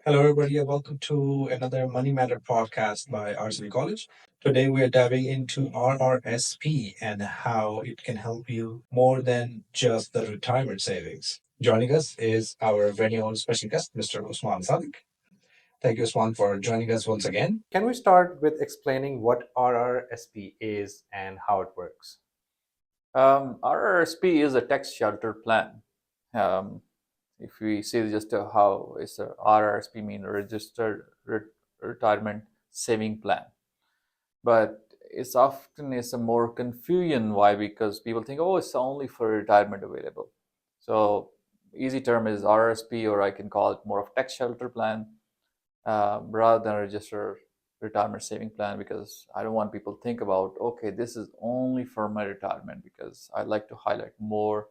Hello, everybody, and welcome to another Money Matter podcast by RCB College. Today, we are diving into RRSP and how it can help you more than just the retirement savings. Joining us is our very own special guest, Mr. Usman Sadiq. Thank you, Usman, for joining us once again. Can we start with explaining what RRSP is and how it works? RRSP is a tax shelter plan. Um, if we see just how is a RRSP mean registered retirement saving plan, but it's often is a more confusion. Why? Because people think, oh, it's only for retirement available. So easy term is RRSP, or I can call it more of tax shelter plan rather than register retirement saving plan, because I don't want people to think about, okay, this is only for my retirement, because I like to highlight more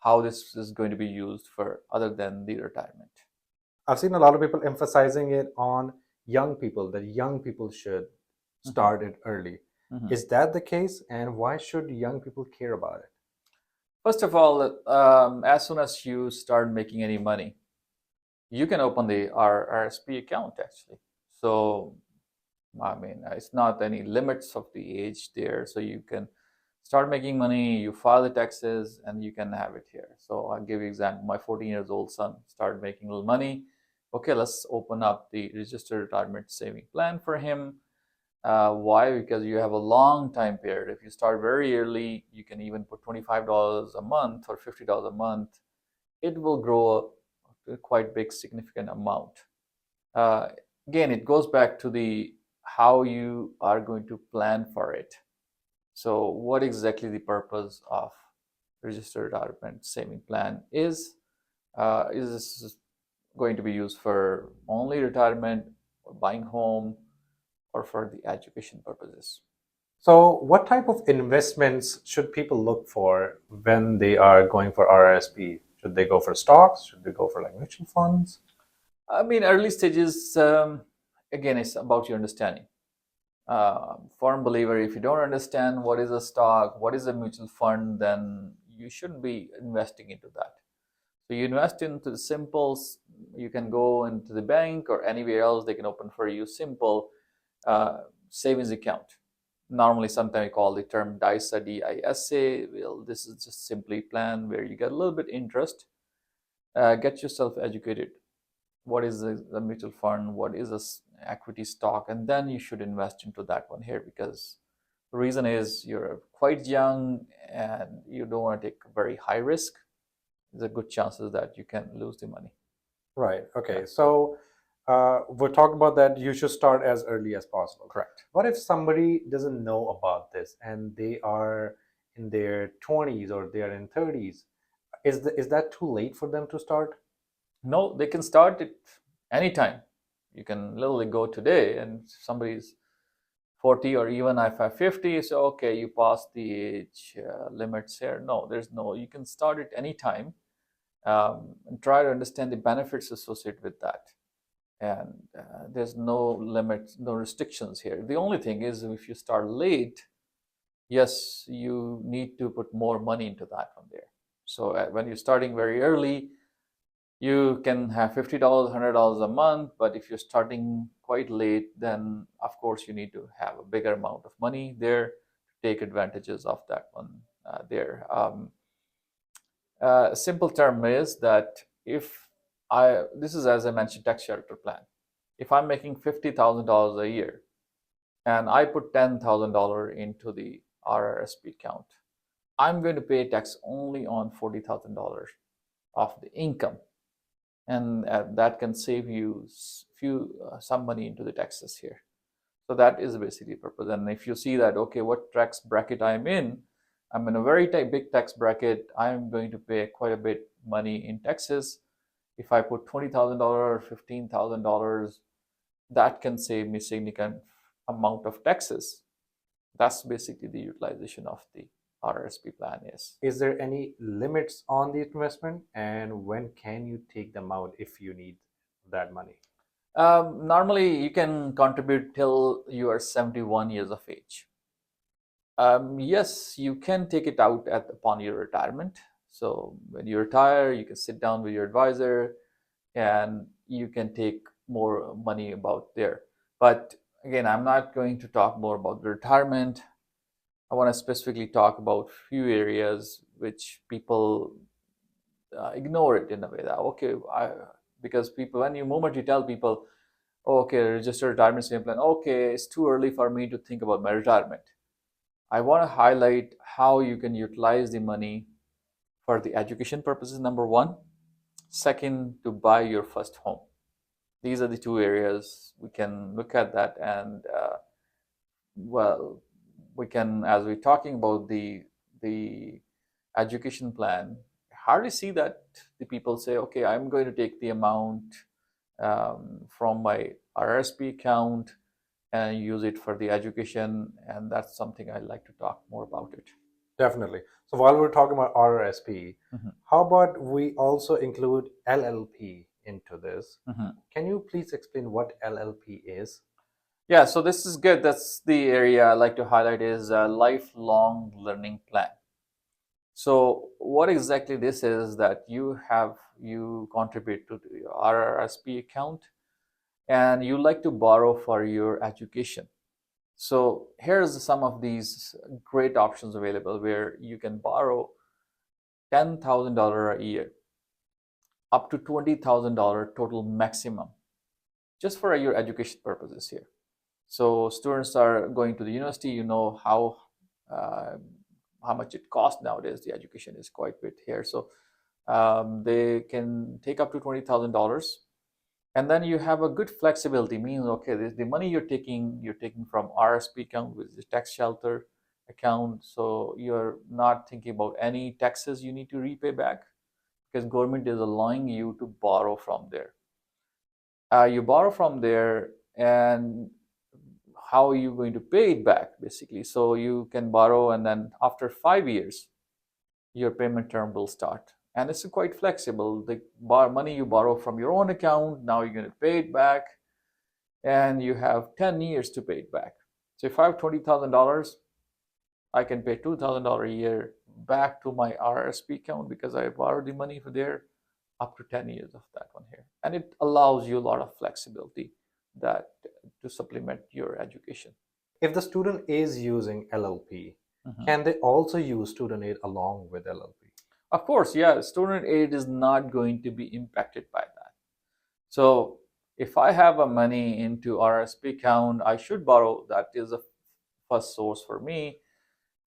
how this is going to be used for other than the retirement. I've seen a lot of people emphasizing it on young people, that young people should start it early. Mhm. Is that the case? And why should young people care about it? First of all, as soon as you start making any money, you can open the RRSP account actually. So, I mean, it's not any limits of the age there. So you can start making money, you file the taxes, and you can have it here. So I'll give you an example. My 14 years old son started making a little money. Okay, let's open up the registered retirement saving plan for him. Why? Because you have a long time period. If you start very early, you can even put $25 a month or $50 a month. It will grow a quite big, significant amount. Uh, Again, it goes back to the how you are going to plan for it. So, what exactly the purpose of registered retirement saving plan is? Is this going to be used for only retirement, or buying home, or for the education purposes? So, what type of investments should people look for when they are going for RRSP? Should they go for stocks? Should they go for like mutual funds? I mean, early stages, again, it's about your understanding. Firm believer, if you don't understand what is a stock, what is a mutual fund, then you shouldn't be investing into that. So you invest into the simples. You can go into the bank or anywhere else. They can open for you simple savings account. Normally, sometimes we call the term DISA, DISA. Well, this is just simply plan where you get a little bit interest. Get yourself educated. What is a mutual fund? What is a equity stock? And then you should invest into that one here, because the reason is you're quite young and you don't want to take very high risk. There's a good chances that you can lose the money. Right. Okay. Yeah. So, we're talking about that you should start as early as possible. Correct. What if somebody doesn't know about this and they are in their 20s or they are in 30s? Is that too late for them to start? No, they can start it anytime. You can literally go today and somebody's 40 or even if I'm 50, so okay, you passed the age limits here. No, there's no, you can start it anytime, and try to understand the benefits associated with that. And there's no limits, no restrictions here. The only thing is if you start late, yes, you need to put more money into that from there. So when you're starting very early, you can have $50, $100 a month, but if you're starting quite late, then of course you need to have a bigger amount of money there to take advantages of that one there. Simple term is that if this is, as I mentioned, tax shelter plan. If I'm making $50,000 a year and I put $10,000 into the RRSP account, I'm going to pay tax only on $40,000 of the income, and that can save you some money into the taxes here. So that is basically the purpose. And if you see that, okay, what tax bracket I'm in a very big tax bracket. I'm going to pay quite a bit money in taxes. If I put $20,000 or $15,000, that can save me significant amount of taxes. That's basically the utilization of the RRSP plan is. Is there any limits on the investment, and when can you take them out if you need that money? Normally, you can contribute till you are 71 years of age. Yes, you can take it out upon your retirement. So when you retire, you can sit down with your advisor and you can take more money about there. But again, I'm not going to talk more about retirement. I want to specifically talk about few areas which people ignore it in a way that okay, because people when you moment you tell people, oh, okay, register retirement saving plan, okay, it's too early for me to think about my retirement. I want to highlight how you can utilize the money for the education purposes, number one. Second, to buy your first home. These are the two areas we can look at that, and well, we can, as we're talking about the education plan, hardly see that the people say, okay, I'm going to take the amount from my RRSP account and use it for the education, and that's something I'd like to talk more about it. Definitely. So while we're talking about RRSP, Mhm. how about we also include LLP into this? Mhm. Can you please explain what LLP is? Yeah, so this is good. That's the area I like to highlight is a lifelong learning plan. So what exactly this is that you contribute to the RRSP account and you like to borrow for your education. So here's some of these great options available where you can borrow $10,000 a year, up to $20,000 total maximum, just for your education purposes here. So students are going to the university, you know uh, how much it costs nowadays. The education is quite bit here. So they can take up to $20,000, and then you have a good flexibility. Means okay, the money you're taking from RSP account, which is the tax shelter account. So you're not thinking about any taxes you need to repay back because government is allowing you to borrow from there. You borrow from there, and how are you going to pay it back basically? So you can borrow, and then after 5 years your payment term will start, and it's quite flexible. The money you borrow from your own account, now you're going to pay it back, and you have 10 years to pay it back. So if I have $20,000, I can pay $2,000 a year back to my RRSP account because I borrowed the money for there up to 10 years of that one here. And it allows you a lot of flexibility that to supplement your education. If the student is using LLP, Mhm. can they also use student aid along with LLP? Of course, yeah, student aid is not going to be impacted by that. So if I have a money into RSP account, I should borrow. That is a first source for me.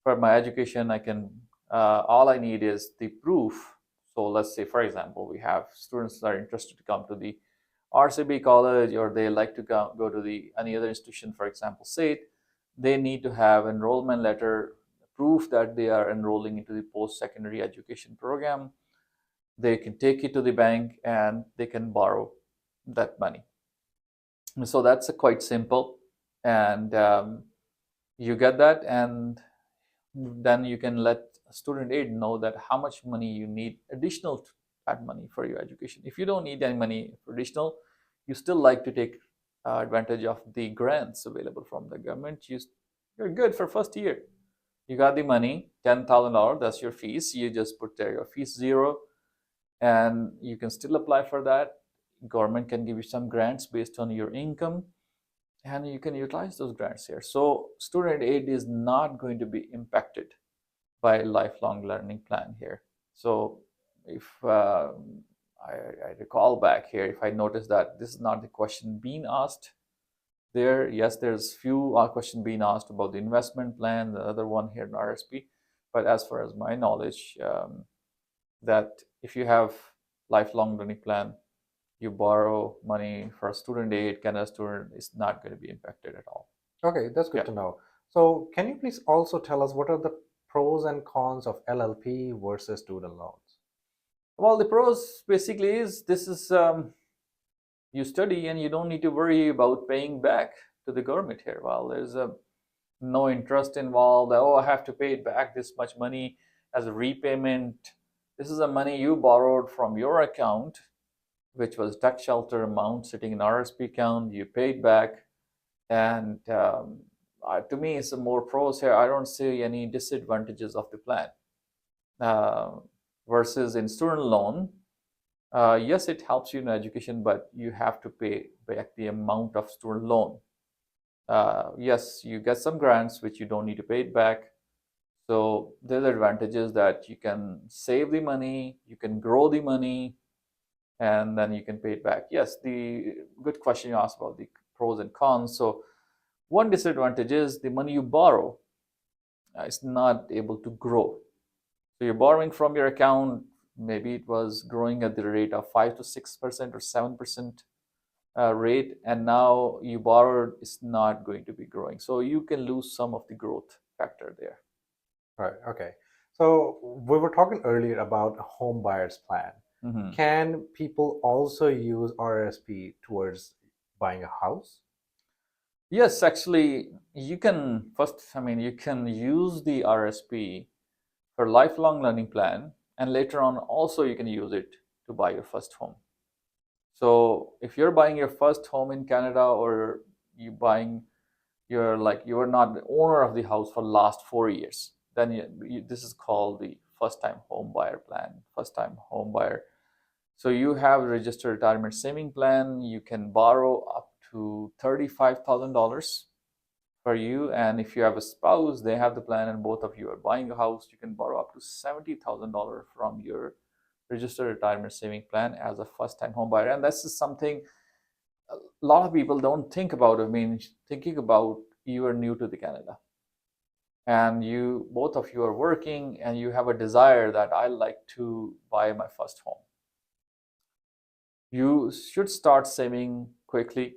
For my education, I can, all I need is the proof. So let's say, for example, we have students that are interested to come to the RCB college, or they like to go to the any other institution, for example, SAIT. They need to have enrollment letter, proof that they are enrolling into the post-secondary education program. They can take it to the bank and they can borrow that money. So that's quite simple, and you get that, and then you can let student aid know that how much money you need additional to that money for your education. If you don't need any money for additional, you still like to take advantage of the grants available from the government. You're good for first year. You got the money, $10,000. That's your fees. You just put there your fees zero, and you can still apply for that. Government can give you some grants based on your income, and you can utilize those grants here. So student aid is not going to be impacted by lifelong learning plan here. So if I recall back here, if I notice that this is not the question being asked there, yes, there's few question being asked about the investment plan, the other one here in RSP. But as far as my knowledge, that if you have lifelong learning plan, you borrow money for student aid, Canada student is not going to be impacted at all. Okay, that's good Yeah. to know. So, can you please also tell us what are the pros and cons of LLP versus student loans? Well, the pros basically is this is you study and you don't need to worry about paying back to the government here. Well, there's no interest involved. Oh, I have to pay it back this much money as a repayment. This is the money you borrowed from your account, which was tax shelter amount sitting in RSP account. You paid back, and to me, it's a more pros here. I don't see any disadvantages of the plan uh, versus in student loan. Yes, it helps you in education, but you have to pay back the amount of student loan. Yes, you get some grants which you don't need to pay it back. So there's advantages that you can save the money, you can grow the money, and then you can pay it back. Yes, the good question you asked about the pros and cons. So one disadvantage is the money you borrow is not able to grow. So you're borrowing from your account, maybe it was growing at the rate of 5 to 6% or 7% rate, and now you borrowed, it's not going to be growing. So you can lose some of the growth factor there. Right. Okay. So we were talking earlier about a home buyer's plan. Mhm. Can people also use RRSP towards buying a house? Yes, actually, you can you can use the RSP for lifelong learning plan, and later on also you can use it to buy your first home. So if you're buying your first home in Canada, or you are not the owner of the house for last 4 years, then this is called the first time home buyer plan, first time home buyer. So you have a registered retirement saving plan. You can borrow up to $35,000 for you, and if you have a spouse, they have the plan, and both of you are buying a house, you can borrow up to $70,000 from your registered retirement saving plan as a first time home buyer. And this is something a lot of people don't think about. I mean, thinking about, you are new to the Canada, and you both of you are working, and you have a desire that I like to buy my first home. You should start saving quickly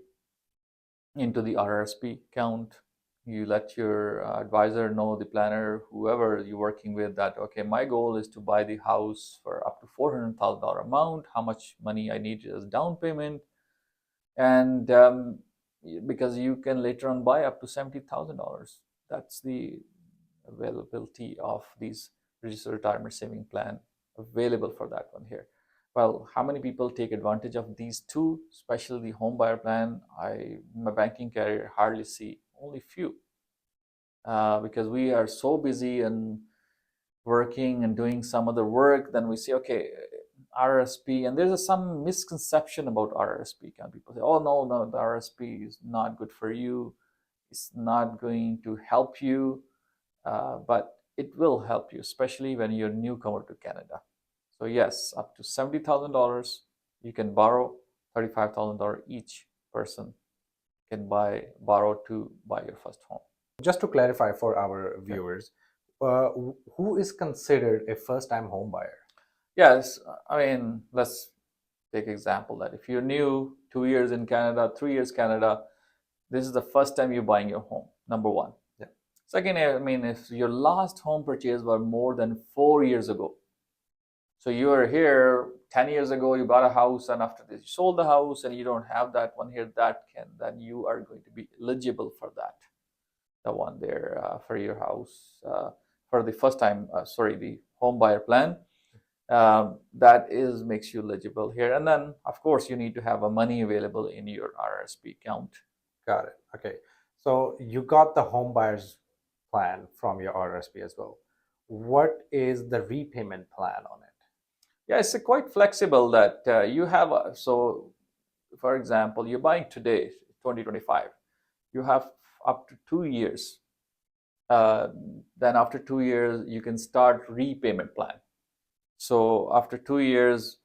into the RRSP account. You let your advisor know, the planner, whoever you're working with, that okay, my goal is to buy the house for up to $400,000 amount. How much money I need as down payment, and because you can later on buy up to $70,000. That's the availability of these registered retirement saving plan available for that one here. Well, how many people take advantage of these two, especially the home buyer plan? My banking career hardly see, only few, because we are so busy and working and doing some other work. Then we say, okay, RRSP, and there's some misconception about RRSP. Can people say, oh no, the RRSP is not good for you, it's not going to help you, but it will help you, especially when you're a newcomer to Canada. So yes, up to $70,000 you can borrow. $35,000 each person can borrow to buy your first home. Just to clarify for our viewers, who is considered a first-time home buyer? Yes, I mean, let's take example that if you're new, 2 years in Canada, 3 years Canada, this is the first time you're buying your home. Number one. Yeah. Second, I mean, if your last home purchase was more than 4 years ago, so you are here 10 years ago, you bought a house, and after this you sold the house, and you don't have that one here, then you are going to be eligible for that, the one there for your house, for the first time, the home buyer plan. That is makes you eligible here. And then of course you need to have a money available in your RRSP account. Got it. Okay. So you got the home buyer's plan from your RRSP as well. What is the repayment plan on it? Yeah, it's quite flexible that you have so for example, you're buying today 2025, you have up to 2 years. uh, then after 2 years you can start repayment plan. So after 2 years,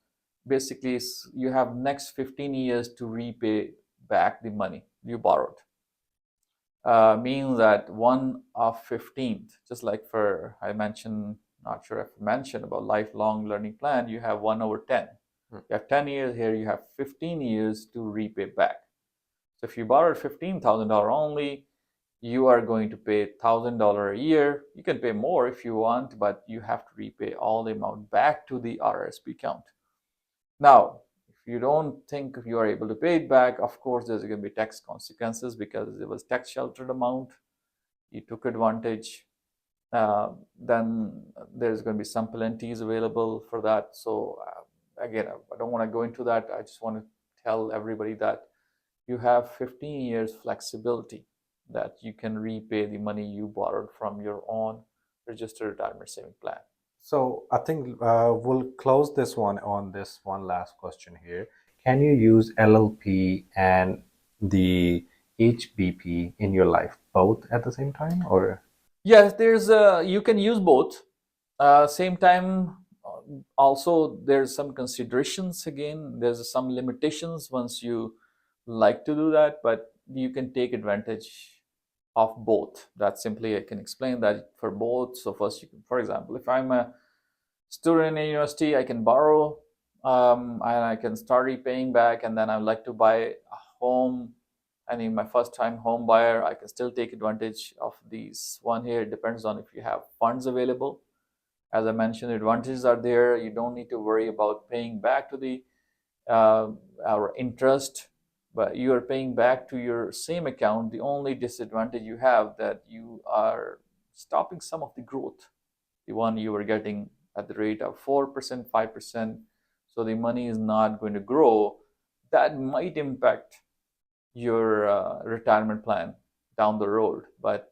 basically you have next 15 years to repay back the money you borrowed. Means that 1/15, just like for I mentioned, not sure if I mentioned about lifelong learning plan, you have 1/10. You have 10 years here, you have 15 years to repay back. So if you borrowed $15,000 only, you are going to pay $1,000 a year. You can pay more if you want, but you have to repay all the amount back to the RRSP account. Now, if you don't think you are able to pay it back, of course, there's going to be tax consequences because it was tax sheltered amount. You took advantage. Then there's going to be some penalties available for that. So again, I don't want to go into that. I just want to tell everybody that you have 15 years flexibility that you can repay the money you borrowed from your own registered retirement saving plan. So I think we'll close this one on this one last question here. Can you use LLP and the HBP in your life both at the same time, or? Yes, there's you can use both. Same time, also there's some considerations. Again, there's some limitations once you like to do that, but you can take advantage of both. That simply I can explain that for both. So first, you can, for example, if I'm a student in a university, I can borrow, and I can start repaying back, and then I'd like to buy a home. I mean, my first time home buyer, I can still take advantage of these one here. It depends on if you have funds available. As I mentioned, advantages are there. You don't need to worry about paying back to the our interest, but you are paying back to your same account. The only disadvantage you have that you are stopping some of the growth, the one you were getting at the rate of 4%, 5%. So the money is not going to grow. That might impact your retirement plan down the road, but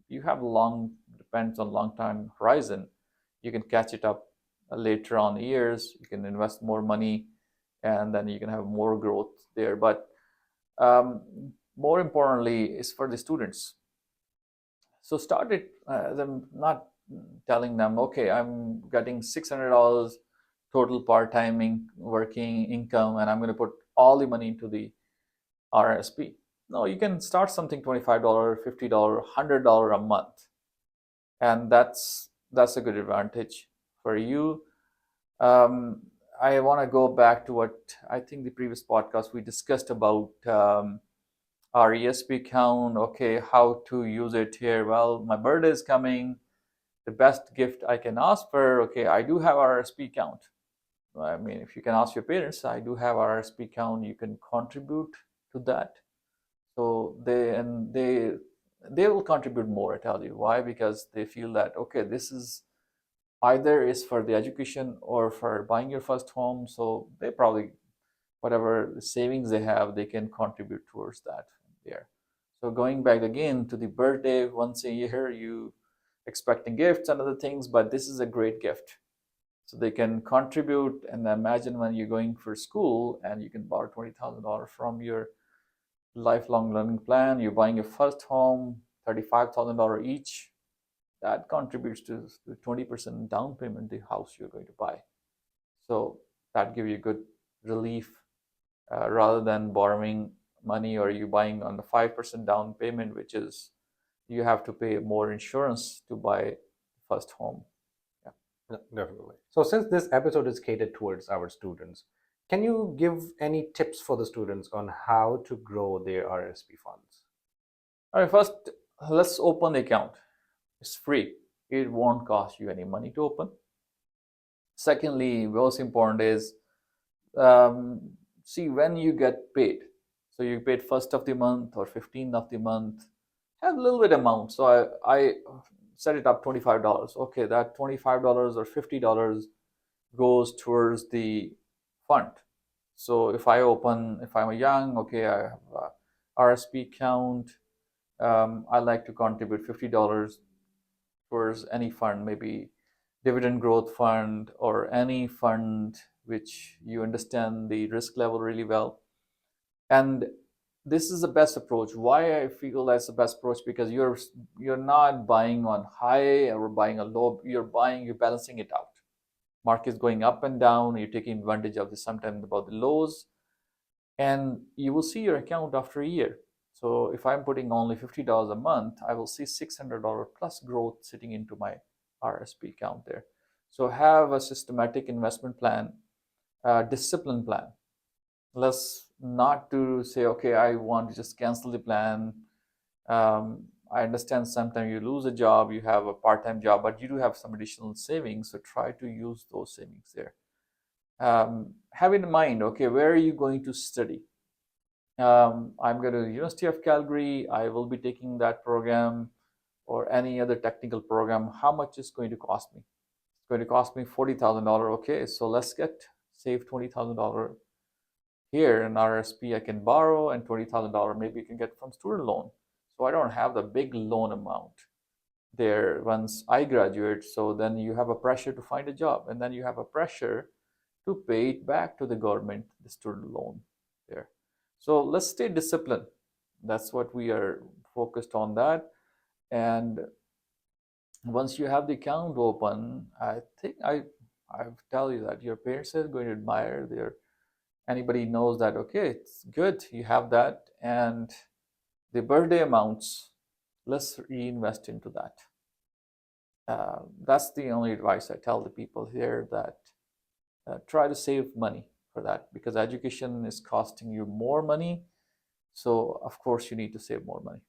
you have long, depends on long time horizon. You can catch it up later on years. You can invest more money, and then you can have more growth there. But um, more importantly is for the students. So start it. I'm not telling them, okay, I'm getting $600 total part-time working income, and I'm going to put all the money into the RRSP. No, you can start something $25, $50, $100 a month, and that's a good advantage for you. Um, I want to go back to what I think the previous podcast we discussed about RESP account. Okay, how to use it here. Well, my birthday is coming. The best gift I can ask for. Okay, I do have RRSP account. I mean, if you can ask your parents, I do have RRSP account. You can contribute to that. So they will contribute more. I tell you why, because they feel that okay, this is either is for the education or for buying your first home. So they probably whatever savings they have, they can contribute towards that there. So going back again to the birthday, once a year, you expecting gifts and other things, but this is a great gift. So they can contribute, and imagine when you're going for school and you can borrow $20,000 from your lifelong learning plan. You're buying your first home, $35,000 each. That contributes to the 20% down payment the house you're going to buy. So that gives you good relief rather than borrowing money or you buying on the 5% down payment, which is you have to pay more insurance to buy first home. Yeah. Yeah, definitely. So since this episode is catered towards our students, can you give any tips for the students on how to grow their RSP funds? All right, first, let's open the account. It's free. It won't cost you any money to open. Secondly, most important is um, see when you get paid. So you paid first of the month or 15th of the month, have a little bit amount. So I set it up $25. Okay, that $25 or $50 goes towards the fund. So if I'm young, okay, I have a RSP account. I like to contribute $50 towards any fund, maybe dividend growth fund or any fund which you understand the risk level really well. And this is the best approach. Why I feel that's the best approach, because you're not buying on high or buying a low. You're balancing it out. Market's going up and down. You're taking advantage of this sometimes about the lows, and you will see your account after a year. So if I'm putting only $50 a month, I will see $600 plus growth sitting into my RSP account there. So have a systematic investment plan, discipline plan. Let's not to say, okay, I want to just cancel the plan. I understand sometimes you lose a job, you have a part-time job, but you do have some additional savings. So try to use those savings there. Have in mind, okay, where are you going to study? I'm going to University of Calgary. I will be taking that program or any other technical program. How much is going to cost me? It's going to cost me $40,000. Okay, so let's save $20,000 here in RSP. I can borrow, and $20,000 maybe you can get from student loan. So I don't have the big loan amount. there once I graduate. So then you have a pressure to find a job, and then you have a pressure to pay it back to the government, the student loan there. So let's stay disciplined. That's what we are focused on that. And once you have the account open, I think I tell you that your parents are going to admire their anybody knows that okay, it's good you have that, and the birthday amounts, let's reinvest into that. That's the only advice I tell the people here, that try to save money for that, because education is costing you more money. So of course you need to save more money.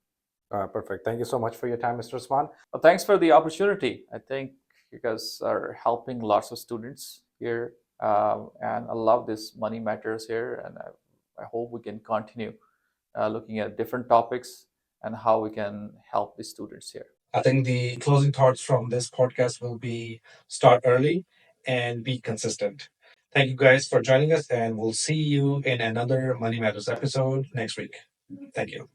Perfect. Thank you so much for your time, Mr. Usman. Well, thanks for the opportunity. I think you guys are helping lots of students here, and I love this money matters here, and I hope we can continue looking at different topics and how we can help the students here. I think the closing thoughts from this podcast will be start early and be consistent. Thank you guys for joining us, and we'll see you in another Money Matters episode next week. Thank you.